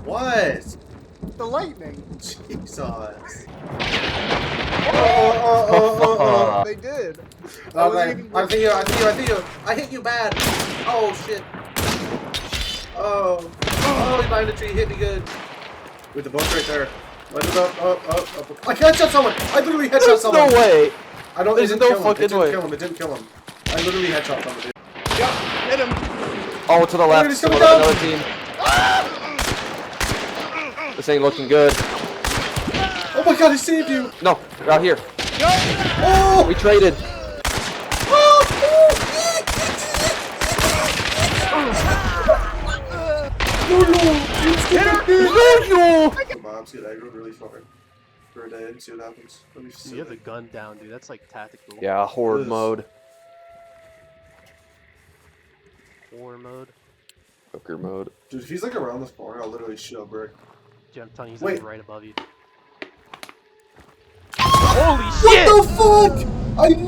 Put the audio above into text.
What? The lightning. Jesus. They did. Okay, I hit you bad. Oh shit. Oh, behind the tree, hit me good. With the boat right there. What about? I headshot someone. I literally headshot someone. There's no way. I don't. There's no fucking way. It didn't kill him. I literally headshot someone. Dude. Yep, hit him. Oh, to the left. He's To coming another down. team. This ain't looking good. Oh my god, he saved you. No, out here. Oh. We traded. Mom, see that aggro really far for a day and see what happens. Let me see. You have the gun down, dude. That's like tactical. Yeah, horde mode. War mode. Hooker mode. Dude, if he's like around this corner, I'll literally shoot a brick. Dude, I'm telling you, he's Wait. like right above you. Holy shit! What the fuck? I